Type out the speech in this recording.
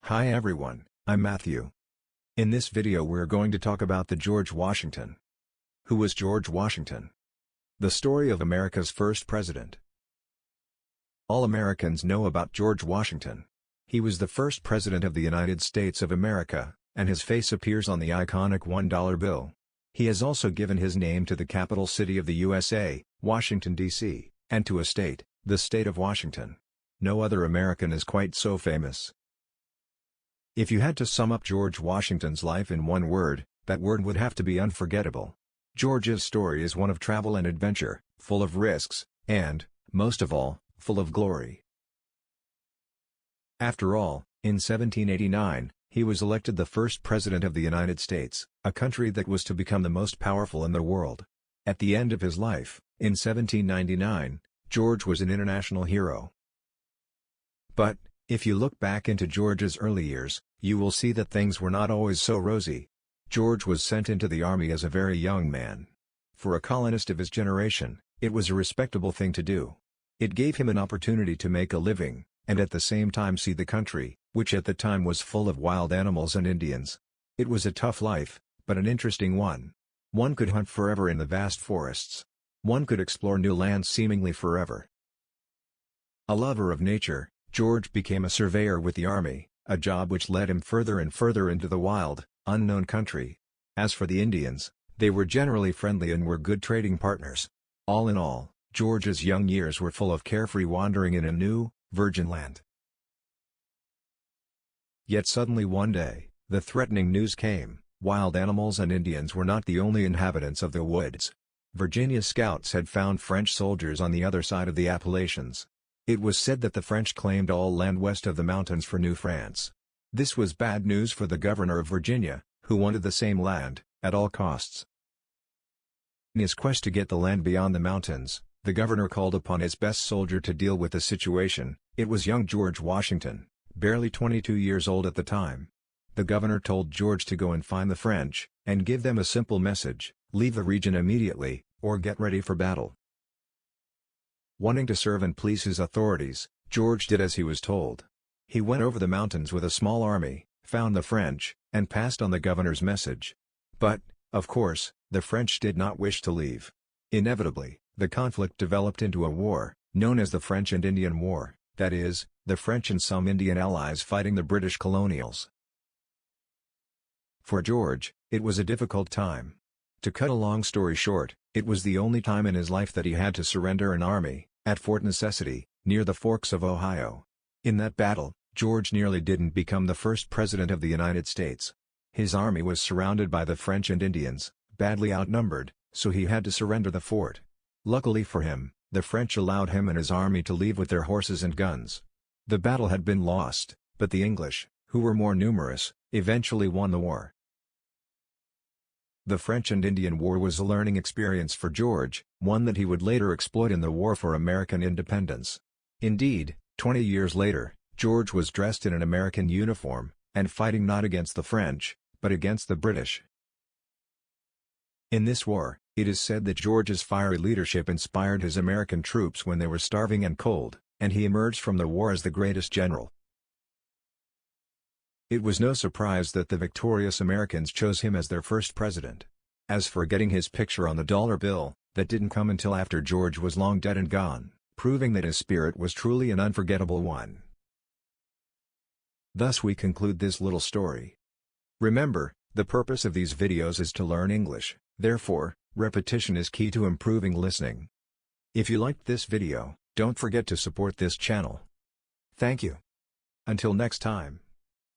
Hi everyone, I'm Matthew. In this video we're going to talk about the George Washington. Who was George Washington? The story of America's first president. All Americans know about George Washington. He was the first president of the United States of America, and his face appears on the iconic $1 bill. He has also given his name to the capital city of the USA, Washington, D.C., and to a state, the state of Washington. No other American is quite so famous. If you had to sum up George Washington's life in one word, that word would have to be unforgettable. George's story is one of travel and adventure, full of risks, and, most of all, full of glory. After all, in 1789, he was elected the first president of the United States, a country that was to become the most powerful in the world. At the end of his life, in 1799, George was an international hero. But, if you look back into George's early years, you will see that things were not always so rosy. George was sent into the army as a very young man. For a colonist of his generation, it was a respectable thing to do. It gave him an opportunity to make a living, and at the same time see the country, which at the time was full of wild animals and Indians. It was a tough life, but an interesting one. One could hunt forever in the vast forests. One could explore new lands seemingly forever. A lover of nature, George became a surveyor with the army, a job which led him further and further into the wild, unknown country. As for the Indians, they were generally friendly and were good trading partners. All in all, George's young years were full of carefree wandering in a new, virgin land. Yet suddenly one day, the threatening news came: wild animals and Indians were not the only inhabitants of the woods. Virginia scouts had found French soldiers on the other side of the Appalachians. It was said that the French claimed all land west of the mountains for New France. This was bad news for the governor of Virginia, who wanted the same land, at all costs. In his quest to get the land beyond the mountains, the governor called upon his best soldier to deal with the situation. It was young George Washington, barely 22 years old at the time. The governor told George to go and find the French, and give them a simple message: leave the region immediately, or get ready for battle. Wanting to serve and please his authorities, George did as he was told. He went over the mountains with a small army, found the French, and passed on the governor's message. But, of course, the French did not wish to leave. Inevitably, the conflict developed into a war, known as the French and Indian War, that is, the French and some Indian allies fighting the British colonials. For George, it was a difficult time. To cut a long story short, it was the only time in his life that he had to surrender an army, at Fort Necessity, near the Forks of Ohio. In that battle, George nearly didn't become the first president of the United States. His army was surrounded by the French and Indians, badly outnumbered, so he had to surrender the fort. Luckily for him, the French allowed him and his army to leave with their horses and guns. The battle had been lost, but the English, who were more numerous, eventually won the war. The French and Indian War was a learning experience for George, one that he would later exploit in the War for American independence. Indeed, 20 years later, George was dressed in an American uniform, and fighting not against the French, but against the British. In this war, it is said that George's fiery leadership inspired his American troops when they were starving and cold, and he emerged from the war as the greatest general. It was no surprise that the victorious Americans chose him as their first president. As for getting his picture on the dollar bill, that didn't come until after George was long dead and gone, proving that his spirit was truly an unforgettable one. Thus we conclude this little story. Remember, the purpose of these videos is to learn English, therefore, repetition is key to improving listening. If you liked this video, don't forget to support this channel. Thank you. Until next time.